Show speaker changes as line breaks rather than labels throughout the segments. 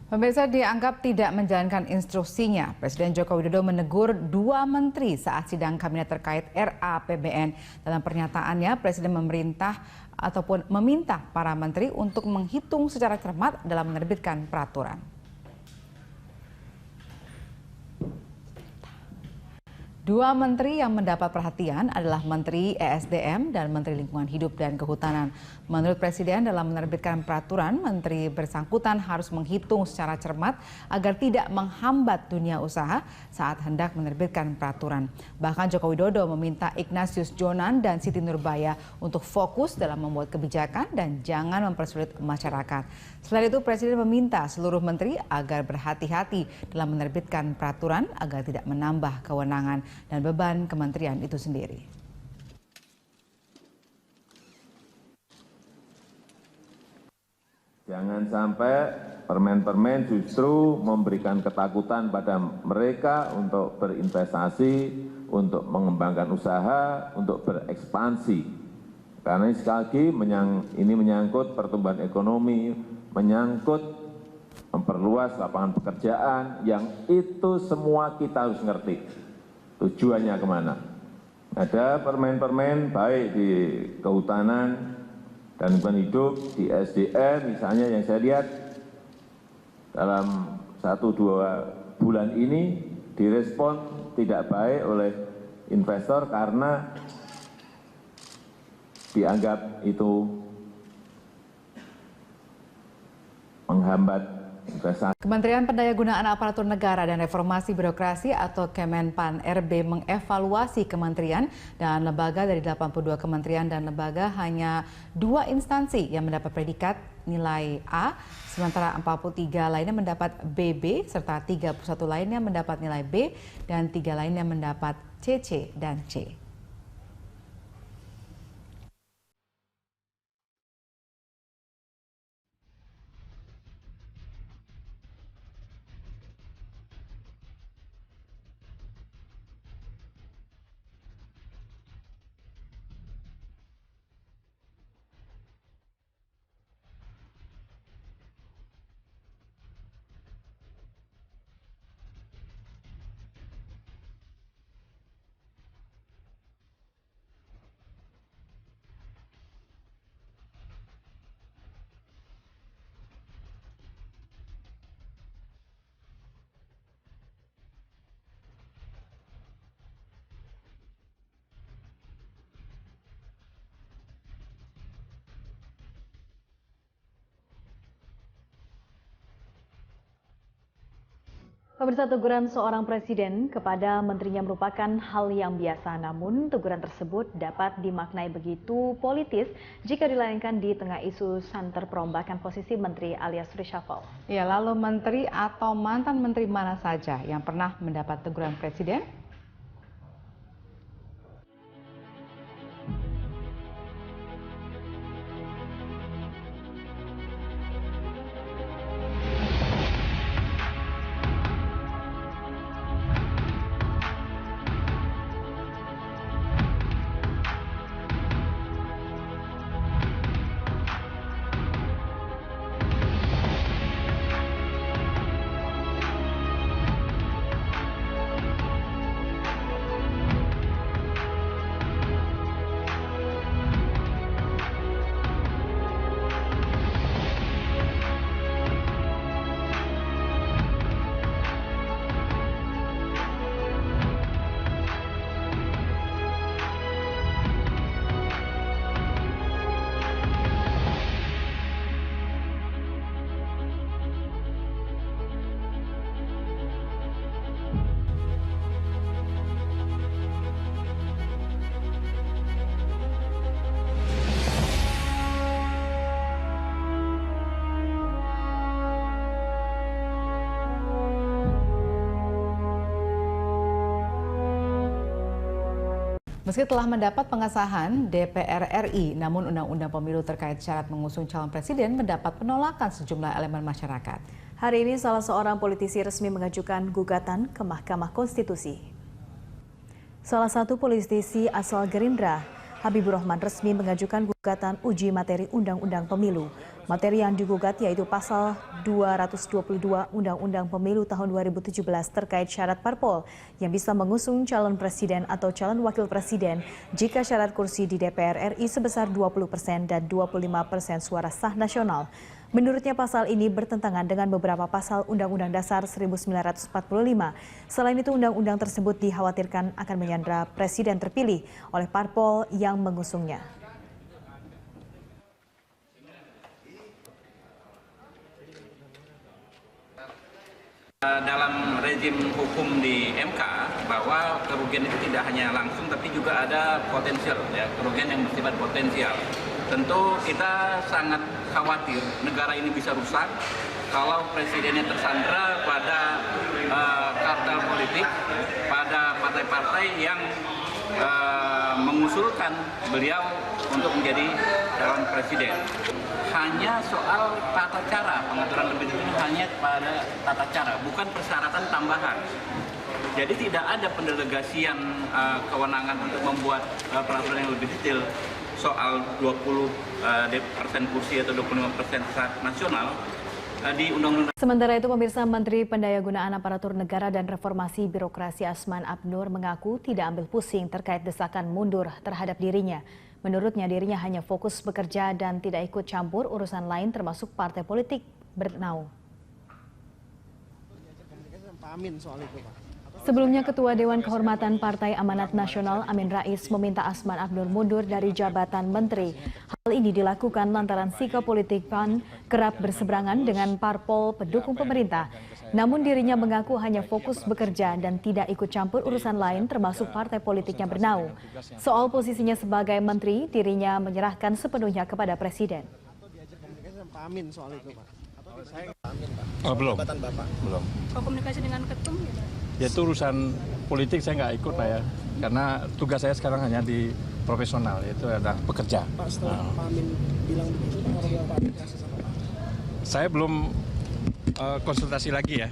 Pemirsa, dianggap tidak menjalankan instruksinya, Presiden Joko Widodo menegur 2 menteri saat sidang kabinet terkait RAPBN. Dalam pernyataannya, Presiden meminta para menteri untuk menghitung secara cermat dalam menerbitkan peraturan. Dua menteri yang mendapat perhatian adalah Menteri ESDM dan Menteri Lingkungan Hidup dan Kehutanan. Menurut Presiden, dalam menerbitkan peraturan, menteri bersangkutan harus menghitung secara cermat agar tidak menghambat dunia usaha saat hendak menerbitkan peraturan. Bahkan Joko Widodo meminta Ignatius Jonan dan Siti Nurbaya untuk fokus dalam membuat kebijakan dan jangan mempersulit masyarakat. Selain itu, Presiden meminta seluruh menteri agar berhati-hati dalam menerbitkan peraturan agar tidak menambah kewenangan dan beban kementerian itu sendiri.
Jangan sampai permen-permen justru memberikan ketakutan pada mereka untuk berinvestasi, untuk mengembangkan usaha, untuk berekspansi. Karena sekali lagi ini menyangkut pertumbuhan ekonomi, menyangkut memperluas lapangan pekerjaan, yang itu semua kita harus ngerti tujuannya kemana. Ada permen-permen baik di kehutanan dan lingkungan hidup, di SDM misalnya yang saya lihat dalam 1-2 bulan ini direspon tidak baik oleh investor karena dianggap itu menghambat investasi.
Kementerian Pendayagunaan Aparatur Negara dan Reformasi Birokrasi atau Kemenpan RB mengevaluasi kementerian dan lembaga. Dari 82 kementerian dan lembaga, hanya 2 instansi yang mendapat predikat nilai A, sementara 43 lainnya mendapat BB, serta 31 lainnya mendapat nilai B, dan 3 lainnya mendapat CC dan C.
Pemirsa, teguran seorang presiden kepada menterinya merupakan hal yang biasa. Namun, teguran tersebut dapat dimaknai begitu politis jika dilayangkan di tengah isu santer perombakan posisi menteri alias reshuffle.
Ya, lalu menteri atau mantan menteri mana saja yang pernah mendapat teguran presiden? Meski telah mendapat pengesahan DPR RI, namun Undang-Undang Pemilu terkait syarat mengusung calon presiden mendapat penolakan sejumlah elemen masyarakat.
Hari ini salah seorang politisi resmi mengajukan gugatan ke Mahkamah Konstitusi. Salah satu politisi asal Gerindra, Habibur Rahman, resmi mengajukan gugatan uji materi Undang-Undang Pemilu. Materi yang digugat yaitu pasal 222 Undang-Undang Pemilu tahun 2017 terkait syarat parpol yang bisa mengusung calon presiden atau calon wakil presiden jika syarat kursi di DPR RI sebesar 20% dan 25% suara sah nasional. Menurutnya pasal ini bertentangan dengan beberapa pasal Undang-Undang Dasar 1945. Selain itu, undang-undang tersebut dikhawatirkan akan menyandera presiden terpilih oleh parpol yang mengusungnya.
Dalam rezim hukum di MK bahwa kerugian itu tidak hanya langsung tapi juga ada potensial, ya, kerugian yang bersifat potensial. Tentu kita sangat khawatir negara ini bisa rusak kalau presidennya tersandera pada kartel politik, pada partai-partai yang mengusulkan beliau untuk menjadi calon presiden. Hanya soal tata cara, pengaturan lebih detail hanya pada tata cara, bukan persyaratan tambahan. Jadi tidak ada pendelegasian kewenangan untuk membuat peraturan yang lebih detail soal 20% kursi atau 25% nasional di Undang-Undang.
Sementara itu, pemirsa, Menteri Pendayagunaan Aparatur Negara dan Reformasi Birokrasi Asman Abnur mengaku tidak ambil pusing terkait desakan mundur terhadap dirinya. Menurutnya, dirinya hanya fokus bekerja dan tidak ikut campur urusan lain termasuk partai politik bernaung. Sebelumnya, Ketua Dewan Kehormatan Partai Amanat Nasional Amin Rais meminta Asman Abnur mundur dari jabatan menteri. Hal ini dilakukan lantaran sikap politik PAN kerap berseberangan dengan parpol pendukung pemerintah. Namun dirinya mengaku hanya fokus bekerja dan tidak ikut campur urusan lain termasuk partai politiknya bernaung. Soal posisinya sebagai menteri, dirinya menyerahkan sepenuhnya kepada Presiden.
Belum.
Kalau komunikasi dengan ketum gitu?
Ya itu urusan politik saya nggak ikut lah ya, karena tugas saya sekarang hanya di profesional, yaitu adalah bekerja.
Pak, setelah Pak Amin bilang begitu, Pak komunikasi sama Pak?
Saya belum konsultasi lagi ya.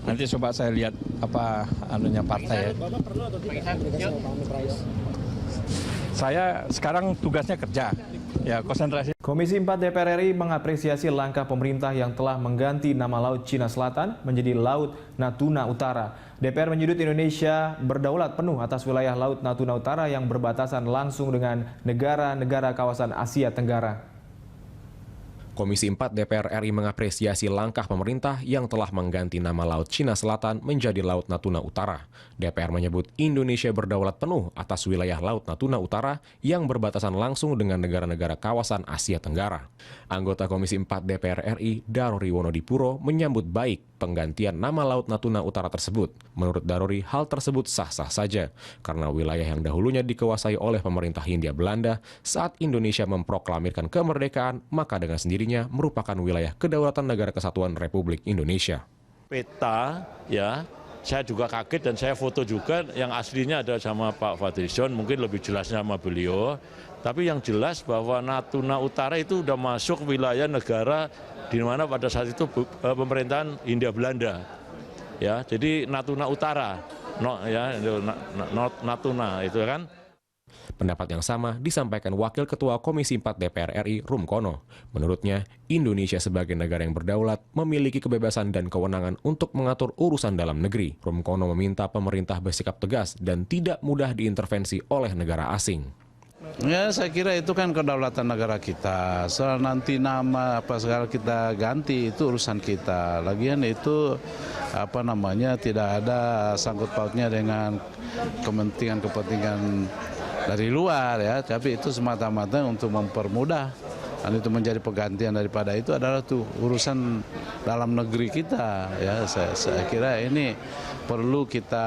Nanti coba saya lihat apa anunya partai ya.
Bapak perlu atau tidak komunikasi sama Pak Amin Rais?
Saya sekarang tugasnya kerja, ya konsentrasi.
Komisi 4 DPR RI mengapresiasi langkah pemerintah yang telah mengganti nama Laut Cina Selatan menjadi Laut Natuna Utara. DPR menyudut Indonesia berdaulat penuh atas wilayah Laut Natuna Utara yang berbatasan langsung dengan negara-negara kawasan Asia Tenggara.
Komisi 4 DPR RI mengapresiasi langkah pemerintah yang telah mengganti nama Laut Cina Selatan menjadi Laut Natuna Utara. DPR menyebut Indonesia berdaulat penuh atas wilayah Laut Natuna Utara yang berbatasan langsung dengan negara-negara kawasan Asia Tenggara. Anggota Komisi 4 DPR RI, Darori Wonodipuro, menyambut baik penggantian nama Laut Natuna Utara tersebut. Menurut Darori, hal tersebut sah-sah saja karena wilayah yang dahulunya dikuasai oleh pemerintah Hindia Belanda saat Indonesia memproklamirkan kemerdekaan, maka dengan sendirinya merupakan wilayah kedaulatan Negara Kesatuan Republik Indonesia.
Peta, ya, saya juga kaget dan saya foto juga, yang aslinya ada sama Pak Fadlizon, mungkin lebih jelasnya sama beliau. Tapi yang jelas bahwa Natuna Utara itu sudah masuk wilayah negara di mana pada saat itu pemerintahan Hindia Belanda. Ya, jadi Natuna Utara, Natuna itu kan.
Pendapat yang sama disampaikan Wakil Ketua Komisi 4 DPR RI, Rumkono. Menurutnya, Indonesia sebagai negara yang berdaulat memiliki kebebasan dan kewenangan untuk mengatur urusan dalam negeri. Rumkono meminta pemerintah bersikap tegas dan tidak mudah diintervensi oleh negara asing.
Ya, saya kira itu kan kedaulatan negara kita. Soal nanti nama apa segala kita ganti itu urusan kita. Lagian itu tidak ada sangkut pautnya dengan kepentingan dari luar ya, tapi itu semata-mata untuk mempermudah. Dan itu menjadi penggantian daripada itu adalah tuh urusan dalam negeri kita ya. Saya kira ini perlu kita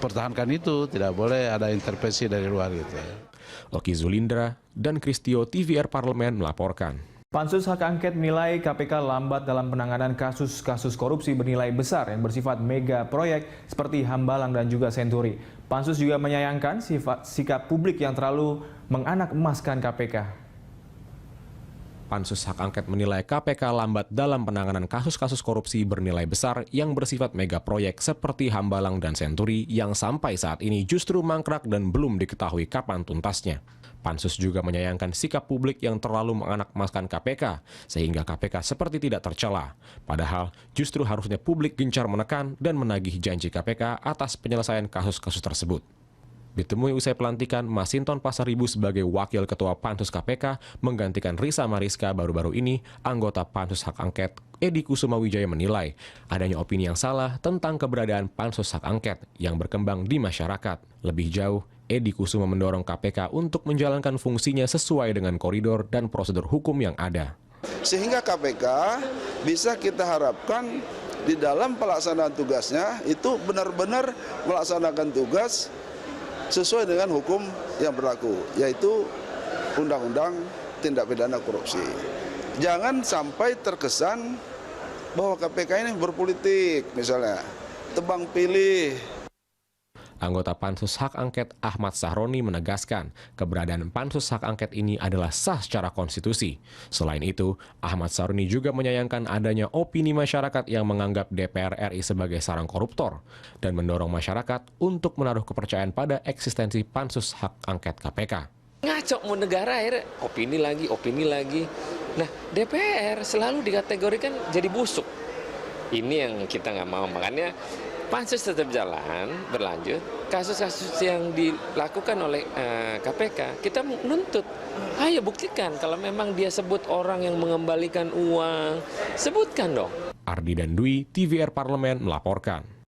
pertahankan, itu tidak boleh ada intervensi dari luar gitu ya.
Oki Zulindra dan Kristio, TVR Parlemen melaporkan.
Pansus Hak Angket menilai KPK lambat dalam penanganan kasus-kasus korupsi bernilai besar yang bersifat mega proyek seperti Hambalang dan juga Senturi. Pansus juga menyayangkan sikap publik yang terlalu menganak emaskan KPK.
Pansus Hak Angket menilai KPK lambat dalam penanganan kasus-kasus korupsi bernilai besar yang bersifat megaproyek seperti Hambalang dan Senturi yang sampai saat ini justru mangkrak dan belum diketahui kapan tuntasnya. Pansus juga menyayangkan sikap publik yang terlalu menganak-emaskan KPK, sehingga KPK seperti tidak tercela. Padahal justru harusnya publik gencar menekan dan menagih janji KPK atas penyelesaian kasus-kasus tersebut. Ditemui usai pelantikan, Masinton Pasaribu sebagai Wakil Ketua Pansus KPK menggantikan Risa Mariska baru-baru ini, anggota Pansus Hak Angket Edi Kusuma Wijaya menilai adanya opini yang salah tentang keberadaan Pansus Hak Angket yang berkembang di masyarakat. Lebih jauh, Edi Kusuma mendorong KPK untuk menjalankan fungsinya sesuai dengan koridor dan prosedur hukum yang ada.
Sehingga KPK bisa kita harapkan di dalam pelaksanaan tugasnya itu benar-benar melaksanakan tugas sesuai dengan hukum yang berlaku, yaitu Undang-Undang Tindak Pidana Korupsi. Jangan sampai terkesan bahwa KPK ini berpolitik, misalnya tebang pilih.
Anggota Pansus Hak Angket Ahmad Sahroni menegaskan keberadaan Pansus Hak Angket ini adalah sah secara konstitusi. Selain itu, Ahmad Sahroni juga menyayangkan adanya opini masyarakat yang menganggap DPR RI sebagai sarang koruptor dan mendorong masyarakat untuk menaruh kepercayaan pada eksistensi Pansus Hak Angket KPK.
Ngaco mau negara akhirnya opini lagi. Nah, DPR selalu dikategorikan jadi busuk. Ini yang kita nggak mau, makanya Pansus tetap jalan, berlanjut. Kasus-kasus yang dilakukan oleh KPK, kita menuntut. Ayo buktikan kalau memang dia sebut orang yang mengembalikan uang, sebutkan dong.
Ardi dan Dwi, TVR Parlemen melaporkan.